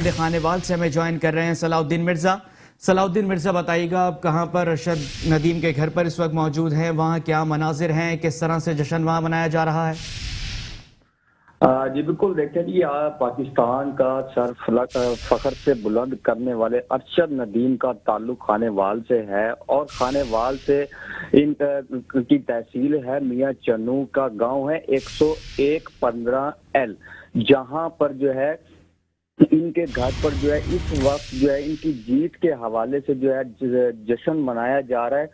بند خانیوال سے ہمیں جوائن کر رہے ہیں صلاح الدین مرزا۔ صلاح الدین مرزا بتائیے گا آپ کہاں پر ارشد ندیم کے گھر پر اس وقت موجود ہیں، وہاں کیا مناظر ہیں، کس طرح سے جشن وہاں منایا جا رہا ہے؟ جی بالکل، دیکھیں جی پاکستان کا سر فخر سے بلند کرنے والے ارشد ندیم کا تعلق خانیوال سے ہے، اور خانیوال سے ان کی تحصیل ہے میاں چنو کا گاؤں ہے 101-15L، جہاں پر جو ہے ان کے گھر پر جو ہے اس وقت جو ہے ان کی جیت کے حوالے سے جو ہے جشن منایا جا رہا ہے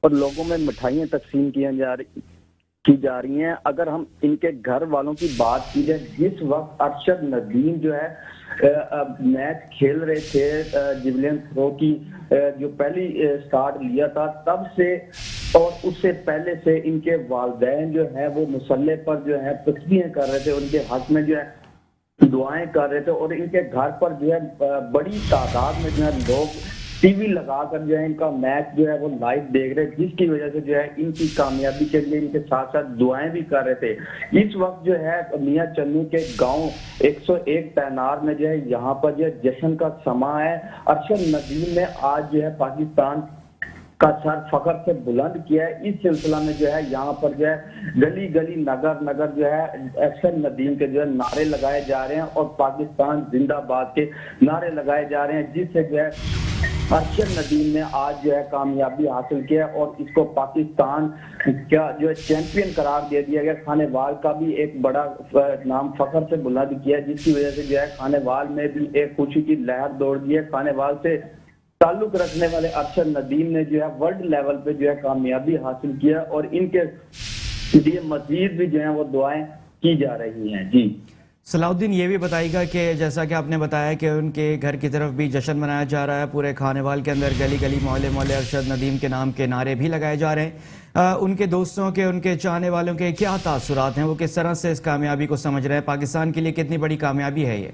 اور لوگوں میں مٹھائیاں تقسیم کی جا رہی ہیں۔ اگر ہم ان کے گھر والوں کی بات کی جائے، جس وقت ارشد ندیم جو ہے میچ کھیل رہے تھے جیولین تھرو کی جو پہلی سٹارٹ لیا تھا، تب سے اور اس سے پہلے سے ان کے والدین جو ہے وہ مسلح پر جو ہے تسبیحیں کر رہے تھے، ان کے حق میں جو ہے دعائیں کر رہے تھے، اور ان کے گھر پر جو ہے بڑی تعداد میں جو ہے لوگ ٹی وی لگا کر جو ہے ان کا میچ جو ہے وہ لائیو دیکھ رہے، جس کی وجہ سے جو ہے ان کی کامیابی کے لیے ان کے ساتھ ساتھ دعائیں بھی کر رہے تھے۔ اس وقت جو ہے میاں چنو کے گاؤں 101 پینار میں جو ہے یہاں پر جو ہے جشن کا سماں ہے۔ ارشد ندیم نے آج جو ہے پاکستان کا سر فخر سے بلند کیا ہے۔ اس سلسلہ میں جو ہے یہاں پر جو ہے گلی گلی نگر جو ہے ارشد ندیم کے جو ہے نعرے لگائے جا رہے ہیں اور پاکستان زندہ باد کے نعرے لگائے جا رہے ہیں، جس سے جو ہے ارشد ندیم نے آج جو ہے کامیابی حاصل کیا اور اس کو پاکستان کا جو ہے چیمپئن قرار دے دیا گیا۔ خانیوال کا بھی ایک بڑا نام فخر سے بلند کیا، جس کی وجہ سے جو ہے خانیوال میں بھی ایک خوشی کی لہر دوڑ دی ہے۔ خانیوال سے تعلق رکھنے والے ارشد ندیم نے جو ہے ورلڈ لیول پہ جو ہے کامیابی حاصل کیا اور ان کے لیے مزید بھی جو ہے وہ دعائیں کی جا رہی ہیں۔ جی صلاح الدین، یہ بھی بتائیے گا کہ جیسا کہ آپ نے بتایا کہ ان کے گھر کی طرف بھی جشن منایا جا رہا ہے، پورے خانیوال کے اندر گلی گلی محلے محلے ارشد ندیم کے نام کے نعرے بھی لگائے جا رہے ہیں، ان کے دوستوں کے، ان کے چاہنے والوں کے کیا تاثرات ہیں، وہ کس طرح سے اس کامیابی کو سمجھ رہے ہیں؟ پاکستان کے لیے کتنی بڑی کامیابی ہے یہ؟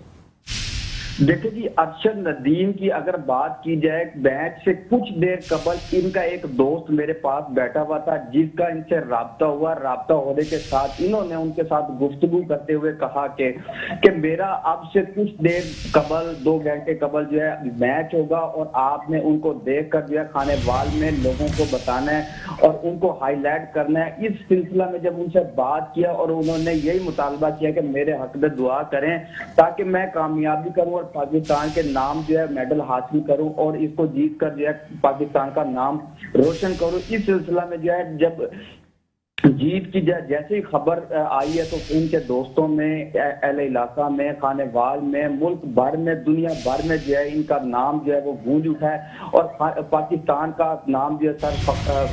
دیکھیں جی، ارشد ندیم کی اگر بات کی جائے، میچ سے کچھ دیر قبل ان کا ایک دوست میرے پاس بیٹھا ہوا تھا، جس کا ان سے رابطہ ہوا۔ رابطہ ہونے کے ساتھ انہوں نے ان کے ساتھ گفتگو کرتے ہوئے کہا کہ میرا اب سے کچھ دیر قبل 2 گھنٹے قبل جو ہے میچ ہوگا، اور آپ نے ان کو دیکھ کر جو ہے خانیوال میں لوگوں کو بتانا ہے اور ان کو ہائی لائٹ کرنا ہے۔ اس سلسلہ میں جب ان سے بات کیا اور انہوں نے یہی مطالبہ کیا کہ میرے حق میں دعا کریں تاکہ میں کامیابی کروں اور پاکستان کے نام جو ہے میڈل حاصل کروں اور اس کو جیت کر جو ہے پاکستان کا نام روشن کروں۔ اس سلسلہ میں جو ہے جب جیت کی جیسے ہی خبر آئی ہے تو ان کے دوستوں میں، اہل علاقہ میں، خانیوال میں، ملک بھر میں، دنیا بھر میں جو ہے ان کا نام جو ہے وہ گونج اٹھا ہے اور پاکستان کا نام جو ہے سر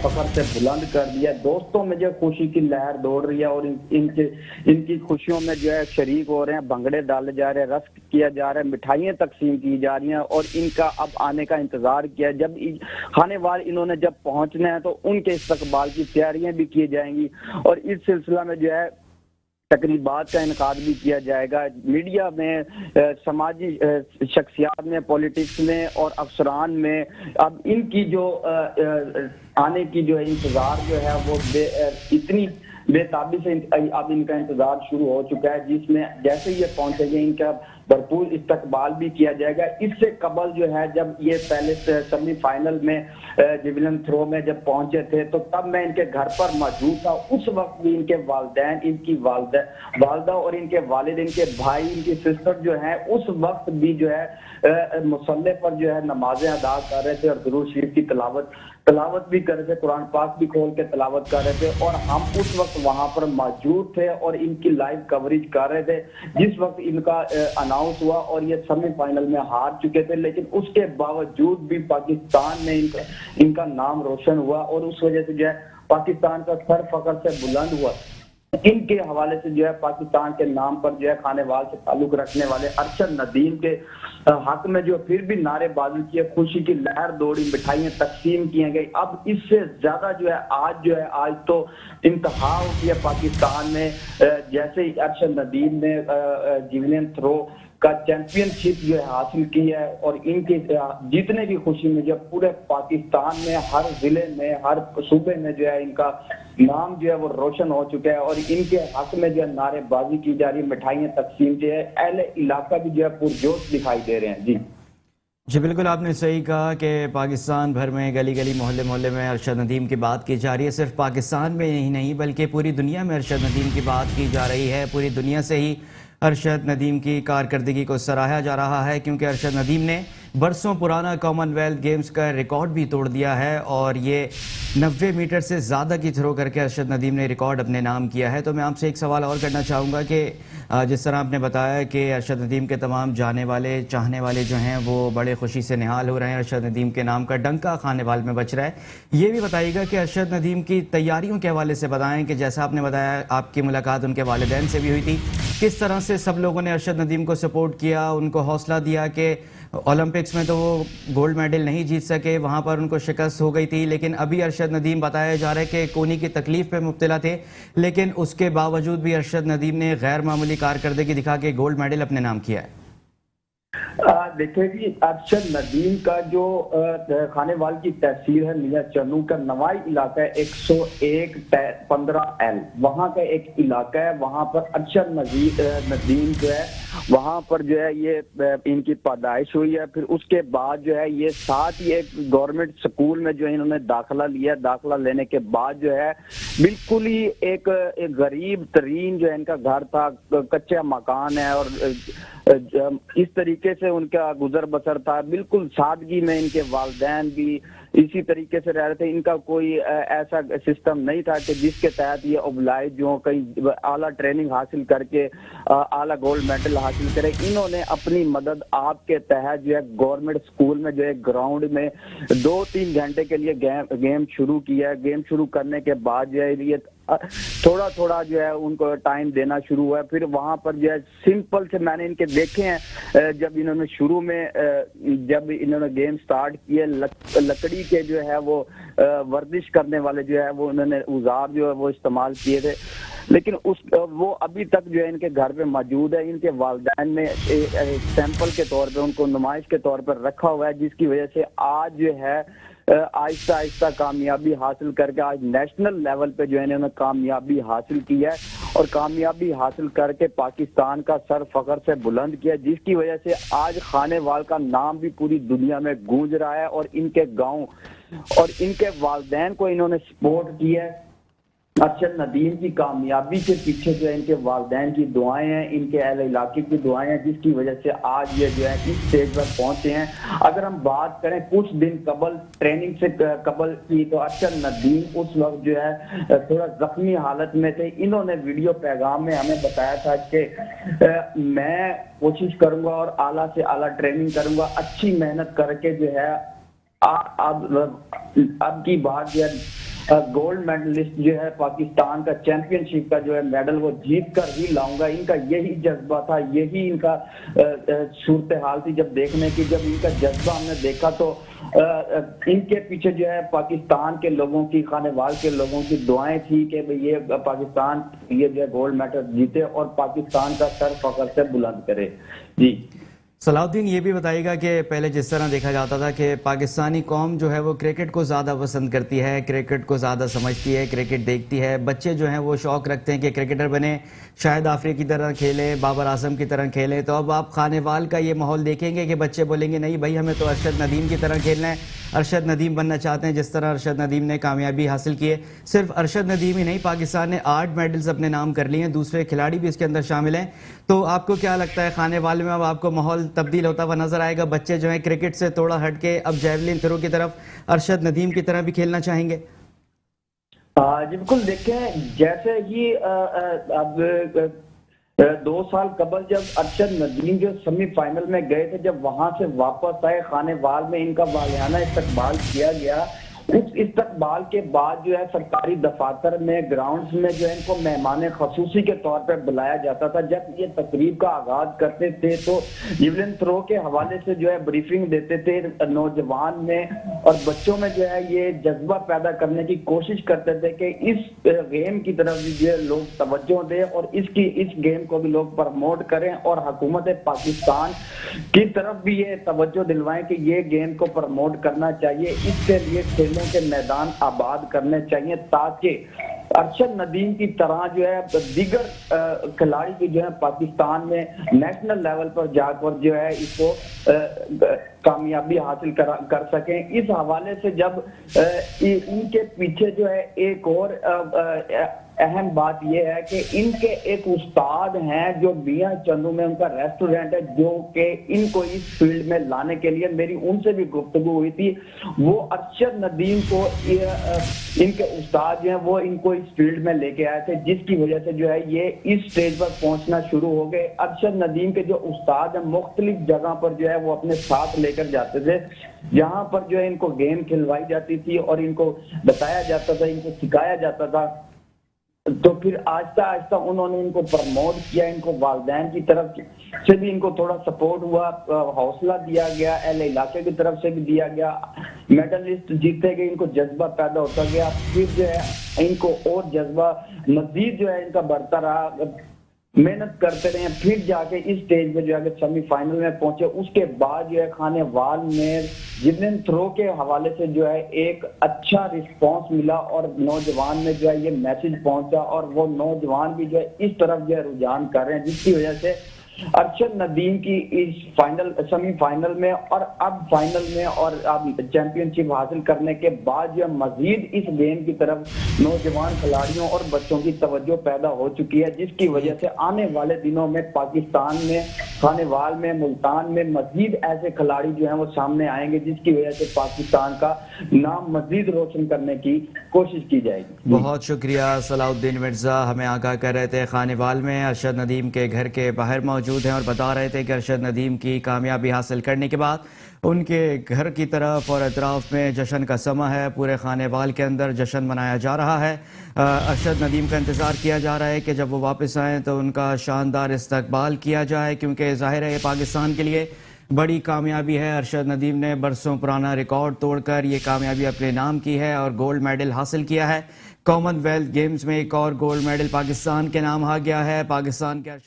فخر سے بلند کر دیا۔ دوستوں میں جو خوشی کی لہر دوڑ رہی ہے اور ان کی خوشیوں میں جو ہے شریک ہو رہے ہیں، بھنگڑے ڈالے جا رہے ہیں، رقص کیا جا رہا ہے، مٹھائیاں تقسیم کی جا رہی ہیں اور ان کا اب آنے کا انتظار کیا ہے۔ جب خانیوال انہوں نے جب پہنچنا ہے تو ان کے استقبال کی تیاریاں بھی کی جائیں گی اور اس سلسلہ میں جو ہے تقریبات کا انعقاد بھی کیا جائے گا۔ میڈیا میں، سماجی شخصیات میں، پولیٹکس میں اور افسران میں اب ان کی جو آنے کی جو انتظار جو ہے وہ اتنی بے تابی سے اب ان کا انتظار شروع ہو چکا ہے، جس میں جیسے یہ پہنچے گے ان کا بھرپور استقبال بھی کیا جائے گا۔ اس سے قبل جو ہے جب یہ پہلے سیمی فائنل میں جیولین تھرو میں جب پہنچے تھے تو تب میں ان کے گھر پر موجود تھا۔ اس وقت بھی ان کے والدین، ان کی والدہ اور ان کے والد، ان کے بھائی، ان کی سسٹر جو ہیں اس وقت بھی جو ہے مصلے پر جو ہے نمازیں ادا کر رہے تھے اور درود شریف کی تلاوت بھی کر رہے تھے، قرآن پاک بھی کھول کے تلاوت کر رہے تھے، اور ہم اس وقت وہاں پر موجود تھے اور ان کی لائیو کوریج کر رہے تھے جس وقت ان کا اناؤنس ہوا اور یہ سیمی فائنل میں ہار چکے تھے، لیکن اس کے باوجود بھی پاکستان میں ان کا نام روشن ہوا اور اس وجہ سے جو ہے پاکستان کا سر فخر سے بلند ہوا۔ ان کے حوالے سے جو ہے پاکستان کے نام پر جو ہے خانیوال سے تعلق رکھنے والے ارشد ندیم کے حق میں جو پھر بھی نعرے بازی کیے، خوشی کی لہر دوڑی، مٹھائیاں تقسیم کی گئی۔ اب اس سے زیادہ جو ہے آج تو انتہا ہوتی ہے پاکستان میں، جیسے ہی ارشد ندیم نے جیولین تھرو کا چیمپئن شپ جو ہے حاصل کی ہے، اور ان کے جیتنے کی خوشی میں جو پورے پاکستان میں ہر ضلع میں ہر صوبے میں جو ہے ان کا نام جو ہے وہ روشن ہو چکا ہے، اور ان کے حق میں جو ہے نعرے بازی کی جا رہی ہے، مٹھائیاں تقسیم جو ہے، اہل علاقہ بھی جو ہے پرجوش دکھائی دے رہے ہیں۔ جی بالکل آپ نے صحیح کہا کہ پاکستان بھر میں گلی گلی محلے محلے میں ارشد ندیم کی بات کی جا رہی ہے، صرف پاکستان میں ہی نہیں بلکہ پوری دنیا میں ارشد ندیم کی بات کی جا رہی ہے، پوری دنیا سے ہی ارشد ندیم کی کارکردگی کو سراہا جا رہا ہے، کیونکہ ارشد ندیم نے برسوں پرانا کامن ویلتھ گیمز کا ریکارڈ بھی توڑ دیا ہے، اور یہ 90 میٹر سے زیادہ کی تھرو کر کے ارشد ندیم نے ریکارڈ اپنے نام کیا ہے۔ تو میں آپ سے ایک سوال اور کرنا چاہوں گا کہ جس طرح آپ نے بتایا کہ ارشد ندیم کے تمام جانے والے چاہنے والے جو ہیں وہ بڑے خوشی سے نہال ہو رہے ہیں، ارشد ندیم کے نام کا ڈنکا خانے وال میں بچ رہا ہے، یہ بھی بتائیے گا کہ ارشد ندیم کی تیاریوں کے حوالے سے بتائیں کہ جیسا آپ نے بتایا آپ کی ملاقات ان کے والدین سے بھی ہوئی تھی، کس طرح سے سب لوگوں نے ارشد ندیم کو سپورٹ کیا، ان کو حوصلہ دیا کہ اولمپکس میں تو وہ گولڈ میڈل نہیں جیت سکے، وہاں پر ان کو شکست ہو گئی تھی، لیکن ابھی ارشد ندیم بتایا جا رہا ہے کہ کونی کی تکلیف پہ مبتلا تھے، لیکن اس کے باوجود بھی ارشد ندیم نے غیر معمولی کارکردگی دکھا کے گولڈ میڈل اپنے نام کیا ہے۔ دیکھیں جی، ارشد ندیم کا جو خانے وال کی تحصیل ہے میاں چنو کا نوائی علاقہ ہے 101-15L، وہاں کا ایک علاقہ ہے، وہاں پر ارشد ندیم جو ہے وہاں پر جو ہے یہ ان کی پیدائش ہوئی ہے، پھر اس کے بعد جو ہے یہ ساتھ ہی ایک گورنمنٹ سکول میں جو انہوں نے داخلہ لیا، داخلہ لینے کے بعد جو ہے بالکل ہی ایک غریب ترین جو ہے ان کا گھر تھا، کچا مکان ہے، اور اس طریقے سے ان کا گزر بسر تھا، بالکل سادگی میں، ان کے والدین بھی اسی طریقے سے رہ رہے تھے، ان کا کوئی ایسا سسٹم نہیں تھا کہ جس کے تحت یہ اوبلائج جو کہیں اعلیٰ ٹریننگ حاصل کر کے اعلیٰ گولڈ میڈل حاصل کرے۔ انہوں نے اپنی مدد آپ کے تحت جو ہے گورنمنٹ اسکول میں جو ہے گراؤنڈ میں 2-3 گھنٹے کے لیے گیم شروع کیا ہے، گیم شروع کرنے کے بعد جو ہے یہ تھوڑا تھوڑا جو ہے ان کو ٹائم دینا شروع ہوا ہے، پھر وہاں پر جو ہے سمپل سے میں نے ان کے دیکھے ہیں، جب انہوں نے شروع میں جب انہوں نے گیم سٹارٹ کیے، لکڑی کے جو ہے وہ ورزش کرنے والے جو ہے وہ انہوں نے اوزار جو ہے وہ استعمال کیے تھے، لیکن وہ ابھی تک جو ہے ان کے گھر پہ موجود ہے، ان کے والدین نے سیمپل کے طور پہ ان کو نمائش کے طور پر رکھا ہوا ہے، جس کی وجہ سے آج جو ہے آہستہ آہستہ کامیابی حاصل کر کے آج نیشنل لیول پہ جو ہے انہوں نے کامیابی حاصل کی ہے، اور کامیابی حاصل کر کے پاکستان کا سر فخر سے بلند کیا، جس کی وجہ سے آج خانے وال کا نام بھی پوری دنیا میں گونج رہا ہے، اور ان کے گاؤں اور ان کے والدین کو انہوں نے سپورٹ کیا ہے۔ ارشد ندیم کی کامیابی کے پیچھے جو ہے ان کے والدین کی دعائیں ہیں، ان کے اہل علاقے کی دعائیں ہیں، جس کی وجہ سے آج یہ جو ہے اس سٹیج پر پہنچے ہیں۔ اگر ہم بات کریں کچھ دن قبل ٹریننگ سے قبل کی، تو ارشد ندیم اس وقت جو ہے تھوڑا زخمی حالت میں تھے، انہوں نے ویڈیو پیغام میں ہمیں بتایا تھا کہ میں کوشش کروں گا اور اعلیٰ سے اعلیٰ ٹریننگ کروں گا، اچھی محنت کر کے جو ہے اب کی بات جو ہے گولڈ میڈلسٹ جو ہے پاکستان کا چیمپئن شپ کا جو ہے میڈل وہ جیت کر ہی لاؤں گا۔ ان کا یہی جذبہ تھا، یہی ان کا صورتحال تھی جب دیکھنے کی، جب ان کا جذبہ ہم نے دیکھا تو ان کے پیچھے جو ہے پاکستان کے لوگوں کی، خانے وال کے لوگوں کی دعائیں تھی کہ یہ پاکستان یہ جو ہے گولڈ میڈل جیتے اور پاکستان کا سر فخر سے بلند کرے۔ جی صلاح الدین، یہ بھی بتائیے گا کہ پہلے جس طرح دیکھا جاتا تھا کہ پاکستانی قوم جو ہے وہ کرکٹ کو زیادہ پسند کرتی ہے، کرکٹ کو زیادہ سمجھتی ہے، کرکٹ دیکھتی ہے، بچے جو ہیں وہ شوق رکھتے ہیں کہ کرکٹر بنے، شاہد آفریدی کی طرح کھیلیں، بابر اعظم کی طرح کھیلیں، تو اب آپ خانے وال کا یہ ماحول دیکھیں گے کہ بچے بولیں گے نہیں بھائی ہمیں تو ارشد ندیم کی طرح کھیلنا ہے، ارشد ندیم بننا چاہتے ہیں جس طرح ارشد ندیم نے کامیابی حاصل کی ہے۔ صرف ارشد ندیم ہی نہیں، پاکستان نے 8 میڈلز اپنے نام کر لیے ہیں، دوسرے کھلاڑی بھی اس کے اندر شامل ہیں، تو آپ کو کیا لگتا ہے خانے وال میں اب آپ کو ماحول تبدیل ہوتا ہوا نظر آئے گا؟ بچے جو ہیں کرکٹ سے تھوڑا ہٹ کے اب جیولن تھرو کی طرف ارشد ندیم کی طرح بھی کھیلنا چاہیں گے؟ جی بالکل، دیکھیں جیسے ہی اب 2 سال قبل جب ارشد ندیم جو سیمی فائنل میں گئے تھے، جب وہاں سے واپس آئے خانے وال میں ان کا والیانہ استقبال کیا گیا، اس استقبال کے بعد جو ہے سرکاری دفاتر میں گراؤنڈز میں جو ہے ان کو مہمان خصوصی کے طور پر بلایا جاتا تھا. جب یہ تقریب کا آغاز کرتے تھے تو جیولن تھرو کے حوالے سے جو ہے بریفنگ دیتے تھے, نوجوان میں اور بچوں میں جو ہے یہ جذبہ پیدا کرنے کی کوشش کرتے تھے کہ اس گیم کی طرف بھی جو ہے لوگ توجہ دیں اور اس گیم کو بھی لوگ پروموٹ کریں اور حکومت پاکستان کی طرف بھی یہ توجہ دلوائیں کہ یہ گیم کو پروموٹ کرنا چاہیے. اس کے لیے کھیلوں کے میدان آباد کرنے چاہیے تاکہ ارشد ندیم کی طرح جو ہے دیگر کھلاڑی کی جو ہے پاکستان میں نیشنل لیول پر جا کر جو ہے اس کو کامیابی حاصل کر سکیں. اس حوالے سے جب ان کے پیچھے جو ہے ایک اور اہم بات یہ ہے کہ ان کے ایک استاد ہیں جو میاں چندو میں ان کا ریسٹورینٹ ہے, جو کہ ان کو اس فیلڈ میں لانے کے لیے میری ان سے بھی گفتگو ہوئی تھی. وہ ارشد ندیم کو ان کے استاد جو ہیں وہ ان کو اس فیلڈ میں لے کے آئے تھے, جس کی وجہ سے جو ہے یہ اس سٹیج پر پہنچنا شروع ہو گئے. ارشد ندیم کے جو استاد ہیں مختلف جگہ پر جو ہے وہ اپنے ساتھ لے کر جاتے تھے, جہاں پر جو ہے ان کو گیم کھلوائی جاتی تھی اور ان کو بتایا جاتا تھا, ان کو سکھایا جاتا تھا. تو پھر آہستہ آہستہ انہوں نے ان کو پروموٹ کیا, ان کو والدین کی طرف سے بھی ان کو تھوڑا سپورٹ ہوا, حوصلہ دیا گیا, اہل علاقے کی طرف سے بھی دیا گیا, میڈلسٹ جیتے گئے, ان کو جذبہ پیدا ہوتا گیا. پھر جو ہے ان کو اور جذبہ مزید جو ہے ان کا بڑھتا رہا, محنت کرتے رہے, پھر جا کے اس سٹیج میں جو ہے سیمی فائنل میں پہنچے. اس کے بعد جو ہے خانے وال میں جیولن تھرو کے حوالے سے جو ہے ایک اچھا رسپانس ملا اور نوجوان میں جو ہے یہ میسج پہنچا اور وہ نوجوان بھی جو ہے اس طرف جو ہے رجحان کر رہے ہیں, جس کی وجہ سے ارشد ندیم کی اس سیمی فائنل میں اور اب فائنل میں اور اب چیمپئن شپ حاصل کرنے کے بعد جو مزید اس گیم کی طرف نوجوان کھلاڑیوں اور بچوں کی توجہ پیدا ہو چکی ہے, جس کی وجہ سے آنے والے دنوں میں پاکستان میں خانے وال میں ملتان میں مزید ایسے کھلاڑی جو ہیں وہ سامنے آئیں گے, جس کی وجہ سے پاکستان کا نام مزید روشن کرنے کی کوشش کی جائے گی. بہت شکریہ صلاح الدین مرزا, ہمیں آگاہ کر رہے تھے خانے وال میں ارشد ندیم کے گھر کے باہر موجود ہیں اور بتا رہے تھے کہ ارشد ندیم کی کامیابی حاصل کرنے کے بعد ان کے گھر کی طرف اور اطراف میں جشن کا سماں ہے. پورے خانے وال کے اندر جشن منایا جا رہا ہے. ارشد ندیم کا انتظار کیا جا رہا ہے کہ جب وہ واپس آئیں تو ان کا شاندار استقبال کیا جائے, کیونکہ ظاہر ہے یہ پاکستان کے لیے بڑی کامیابی ہے. ارشد ندیم نے برسوں پرانا ریکارڈ توڑ کر یہ کامیابی اپنے نام کی ہے اور گولڈ میڈل حاصل کیا ہے. کامن ویلتھ گیمز میں ایک اور گولڈ میڈل پاکستان کے نام آ گیا ہے. پاکستان کے